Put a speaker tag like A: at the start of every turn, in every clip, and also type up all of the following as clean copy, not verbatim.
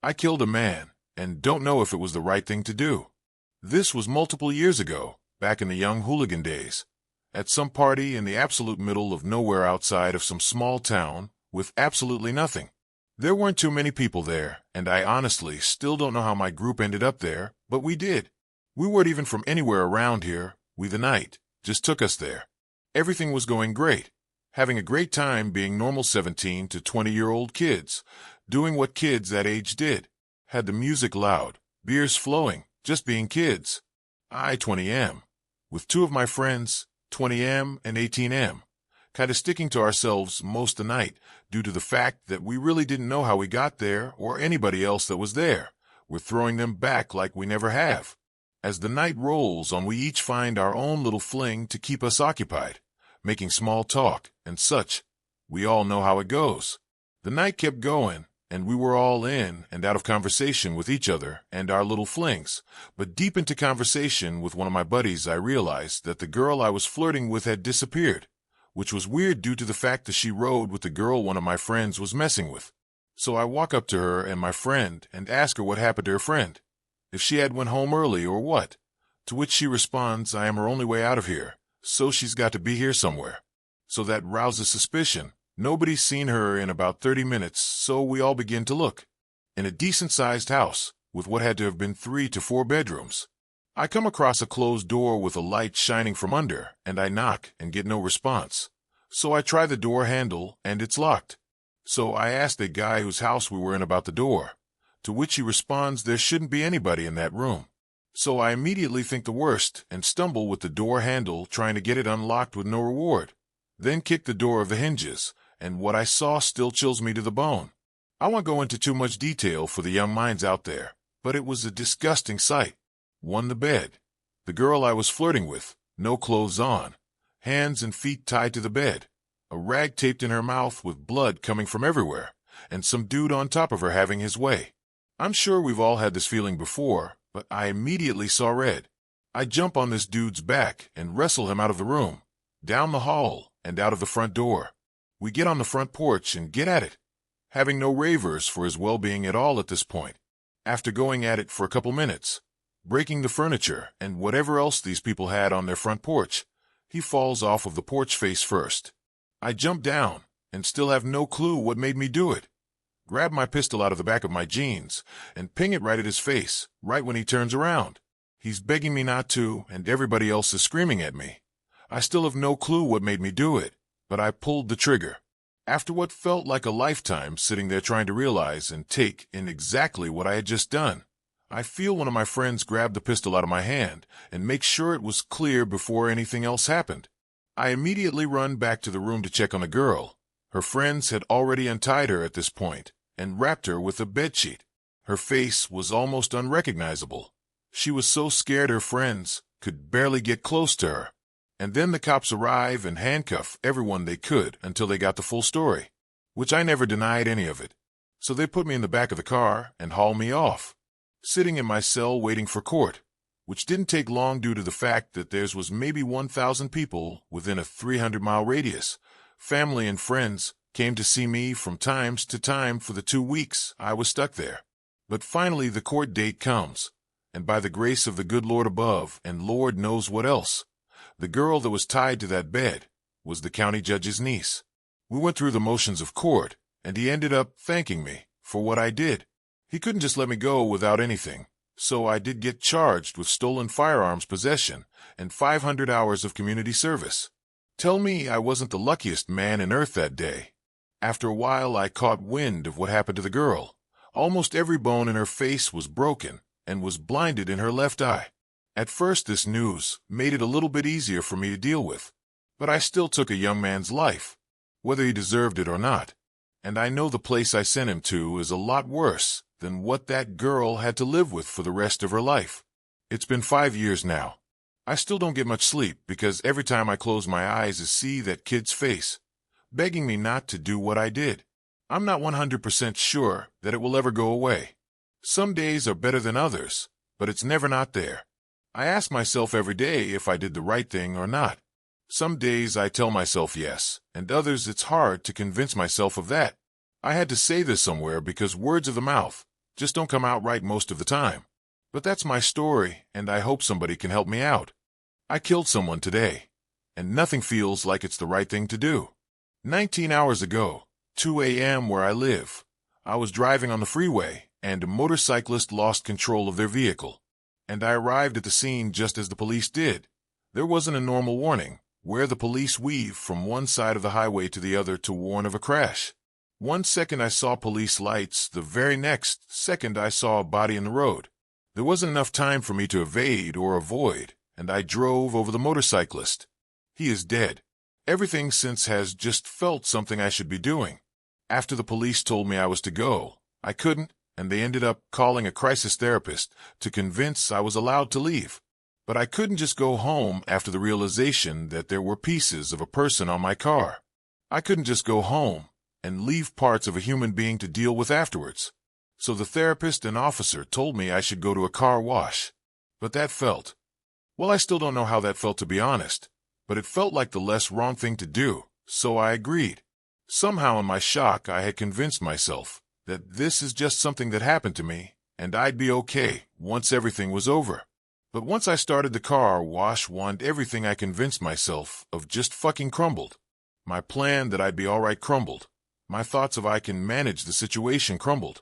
A: I killed a man, and don't know if it was the right thing to do. This was multiple years ago, back in the young hooligan days, at some party in the absolute middle of nowhere outside of some small town with absolutely nothing. There weren't too many people there, and I honestly still don't know how my group ended up there, but we did. We weren't even from anywhere around here. The night just took us there. Everything was going great. Having a great time being normal 17 to 20-year-old kids, doing what kids that age did. Had the music loud, beers flowing, just being kids. I 20M, with two of my friends, 20M and 18M, kind of sticking to ourselves most of the night due to the fact that we really didn't know how we got there or anybody else that was there. We're throwing them back like we never have. As the night rolls on, we each find our own little fling to keep us occupied, making small talk and such. We all know how it goes. The night kept going, and we were all in and out of conversation with each other and our little flings. But deep into conversation with one of my buddies, I realized that the girl I was flirting with had disappeared, which was weird due to the fact that she rode with the girl one of my friends was messing with. So I walk up to her and my friend and ask her what happened to her friend, if she had went home early or what, to which she responds, I am her only way out of here, so she's got to be here somewhere. So that rouses suspicion. Nobody's seen her in about 30 minutes, so we all begin to look. In a decent-sized house, with what had to have been 3 to 4 bedrooms. I come across a closed door with a light shining from under, and I knock and get no response. So I try the door handle, and it's locked. So I ask the guy whose house we were in about the door, to which he responds there shouldn't be anybody in that room. So I immediately think the worst and stumble with the door handle trying to get it unlocked with no reward. Then kick the door of the hinges, and what I saw still chills me to the bone. I won't go into too much detail for the young minds out there, but it was a disgusting sight. One, the bed. The girl I was flirting with, no clothes on, hands and feet tied to the bed, a rag taped in her mouth with blood coming from everywhere, and some dude on top of her having his way. I'm sure we've all had this feeling before, but I immediately saw red. I jump on this dude's back and wrestle him out of the room, down the hall, and out of the front door. We get on the front porch and get at it, having no ravers for his well-being at all at this point. After going at it for a couple minutes, breaking the furniture and whatever else these people had on their front porch, he falls off of the porch face first. I jump down and still have no clue what made me do it. Grab my pistol out of the back of my jeans and ping it right at his face, right when he turns around. He's begging me not to, and everybody else is screaming at me. I still have no clue what made me do it, but I pulled the trigger. After what felt like a lifetime sitting there trying to realize and take in exactly what I had just done, I feel one of my friends grab the pistol out of my hand and make sure it was clear before anything else happened. I immediately run back to the room to check on the girl. Her friends had already untied her at this point and wrapped her with a bedsheet. Her face was almost unrecognizable. She was so scared her friends could barely get close to her. And then the cops arrive and handcuff everyone they could until they got the full story, which I never denied any of it. So they put me in the back of the car and haul me off, sitting in my cell waiting for court, which didn't take long due to the fact that there was maybe 1,000 people within a 300-mile radius. Family and friends came to see me from time to time for the 2 weeks I was stuck there. But finally the court date comes, and by the grace of the good Lord above and Lord knows what else, the girl that was tied to that bed was the county judge's niece. We went through the motions of court, and he ended up thanking me for what I did. He couldn't just let me go without anything, so I did get charged with stolen firearms possession and 500 hours of community service. Tell me I wasn't the luckiest man in earth that day. After a while I caught wind of what happened to the girl. Almost every bone in her face was broken and was blinded in her left eye. At first this news made it a little bit easier for me to deal with, but I still took a young man's life, whether he deserved it or not. And I know the place I sent him to is a lot worse than what that girl had to live with for the rest of her life. It's been 5 years now. I still don't get much sleep because every time I close my eyes I see that kid's face, begging me not to do what I did. I'm not 100% sure that it will ever go away. Some days are better than others, but it's never not there. I ask myself every day if I did the right thing or not. Some days I tell myself yes, and others it's hard to convince myself of that. I had to say this somewhere because words of the mouth just don't come out right most of the time. But that's my story, and I hope somebody can help me out. I killed someone today, and nothing feels like it's the right thing to do. 19 hours ago, 2 a.m. where I live, I was driving on the freeway, and a motorcyclist lost control of their vehicle. And I arrived at the scene just as the police did. There wasn't a normal warning, where the police weave from one side of the highway to the other to warn of a crash. 1 second I saw police lights, the very next second I saw a body in the road. There wasn't enough time for me to evade or avoid, and I drove over the motorcyclist. He is dead. Everything since has just felt something I should be doing. After the police told me I was to go, I couldn't, and they ended up calling a crisis therapist to convince I was allowed to leave. But I couldn't just go home after the realization that there were pieces of a person on my car. I couldn't just go home and leave parts of a human being to deal with afterwards. So the therapist and officer told me I should go to a car wash. But that felt, well, I still don't know how that felt, to be honest, but it felt like the less wrong thing to do, so I agreed. Somehow in my shock I had convinced myself that this is just something that happened to me, and I'd be okay once everything was over. But once I started the car wash, everything I convinced myself of just fucking crumbled. My plan that I'd be alright crumbled. My thoughts of I can manage the situation crumbled.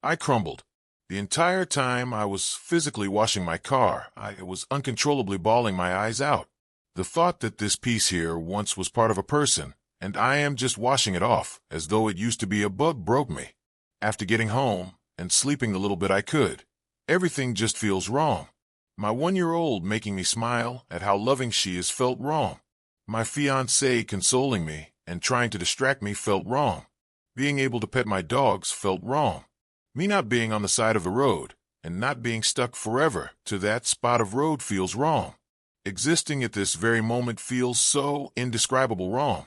A: I crumbled. The entire time I was physically washing my car, I was uncontrollably bawling my eyes out. The thought that this piece here once was part of a person, and I am just washing it off as though it used to be a bug, broke me. After getting home and sleeping the little bit I could, everything just feels wrong. My 1-year-old making me smile at how loving she is felt wrong. My fiancé consoling me and trying to distract me felt wrong. Being able to pet my dogs felt wrong. Me not being on the side of the road and not being stuck forever to that spot of road feels wrong. Existing at this very moment feels so indescribable wrong.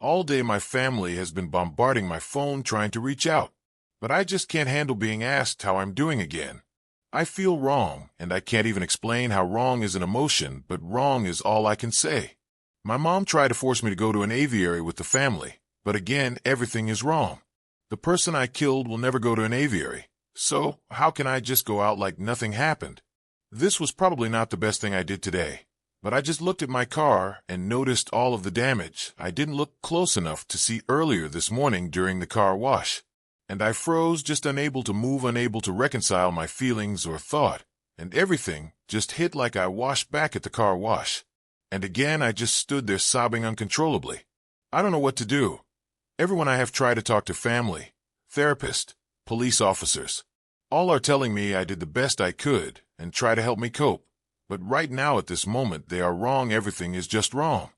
A: All day my family has been bombarding my phone trying to reach out, but I just can't handle being asked how I'm doing again. I feel wrong, and I can't even explain how wrong is an emotion, but wrong is all I can say. My mom tried to force me to go to an aviary with the family, but again, everything is wrong. The person I killed will never go to an aviary, so how can I just go out like nothing happened? This was probably not the best thing I did today, but I just looked at my car and noticed all of the damage I didn't look close enough to see earlier this morning during the car wash. And I froze, just unable to move, unable to reconcile my feelings or thought, and everything just hit like I washed back at the car wash. And again I just stood there sobbing uncontrollably. I don't know what to do. Everyone I have tried to talk to, family, therapist, police officers, all are telling me I did the best I could and try to help me cope. But right now at this moment they are wrong. Everything is just wrong.